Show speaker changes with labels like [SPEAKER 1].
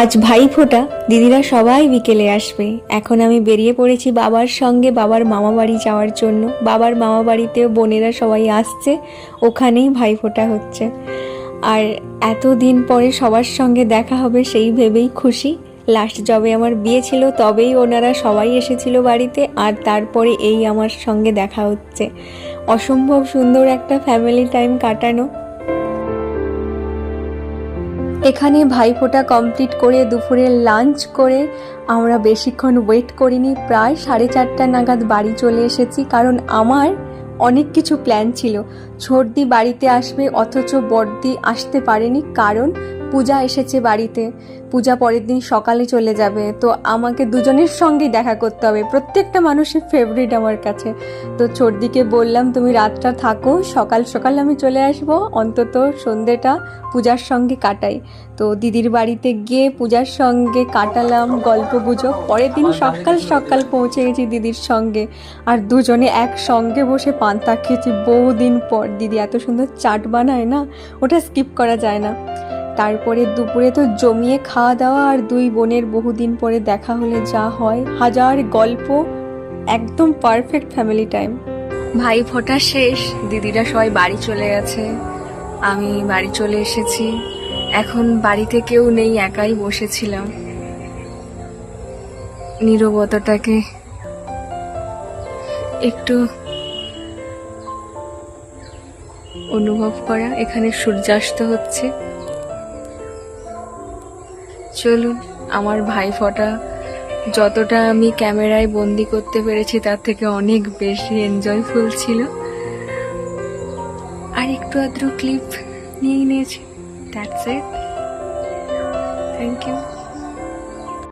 [SPEAKER 1] আজ ভাইফোঁটা, দিদিরা সবাই বিকেলে আসবে। এখন আমি বেরিয়ে পড়েছি বাবার সঙ্গে বাবার মামা বাড়ি যাওয়ার জন্য। বাবার মামা বাড়িতেও বোনেরা সবাই আসছে, ওখানেই ভাইফোঁটা হচ্ছে। আর এতদিন পরে সবার সঙ্গে দেখা হবে সেই ভেবেই খুশি। লাস্ট যবে আমার বিয়ে ছিল তবেই ওনারা সবাই এসেছিল বাড়িতে, আর তারপরে এই আমার সঙ্গে দেখা হচ্ছে। অসম্ভব সুন্দর একটা ফ্যামিলি টাইম কাটানো। এখানে ভাইফোঁটা কমপ্লিট করে দুপুরে লাঞ্চ করে আমরা বেশিক্ষণ ওয়েট করিনি, প্রায় 4:30 নাগাদ বাড়ি চলে এসেছি। কারণ আমার অনেক কিছু প্ল্যান ছিল। ছোটদি বাড়িতে আসবে অথচ বড়দি আসতে পারেনি, কারণ পূজা এসেছে বাড়িতে। পূজা পরের দিন সকালে চলে যাবে, তো আমাকে দুজনের সঙ্গেই দেখা করতে হবে। প্রত্যেকটা মানুষের ফেভারিট আমার কাছে। তো ছোটদিকে বললাম তুমি রাতটা থাকো, সকাল সকাল আমি চলে আসবো, অন্তত সন্ধ্যেটা পূজার সঙ্গে কাটাই। তো দিদির বাড়িতে গিয়ে পূজার সঙ্গে কাটালাম গল্প গুজব। পরের দিন সকাল সকাল পৌঁছে গেছি দিদির সঙ্গে, আর দুজনে একসঙ্গে বসে পান্তা খেয়েছি বহুদিন পর। দিদি এত সুন্দর চাট বানায় না, ওটা স্কিপ করা যায় না। তারপরে দুপুরে তো জমিয়ে খাওয়া দাওয়া, আর দুই বোনের বহুদিন পরে দেখা হলে যা হয়, হাজার গল্প, একদম পারফেক্ট ফ্যামিলি টাইম। ভাইফোঁটা শেষ, দিদিরা সবাই বাড়ি চলে গেছে, আমি বাড়ি চলে এসেছি। এখন বাড়িতে কেউ নেই, একাই বসেছিলাম। নীরবতাটাকে একটু অনুভব করা। এখানে সূর্যাস্ত হচ্ছে। চলুন, আমার ভাইফোঁটা যতটা আমি ক্যামেরায় বন্দি করতে পেরেছি তার থেকে অনেক বেশি এনজয়ফুল ছিল। আর একটু আদ্র ক্লিপ নিয়ে নিয়েছি। That's it. Thank you.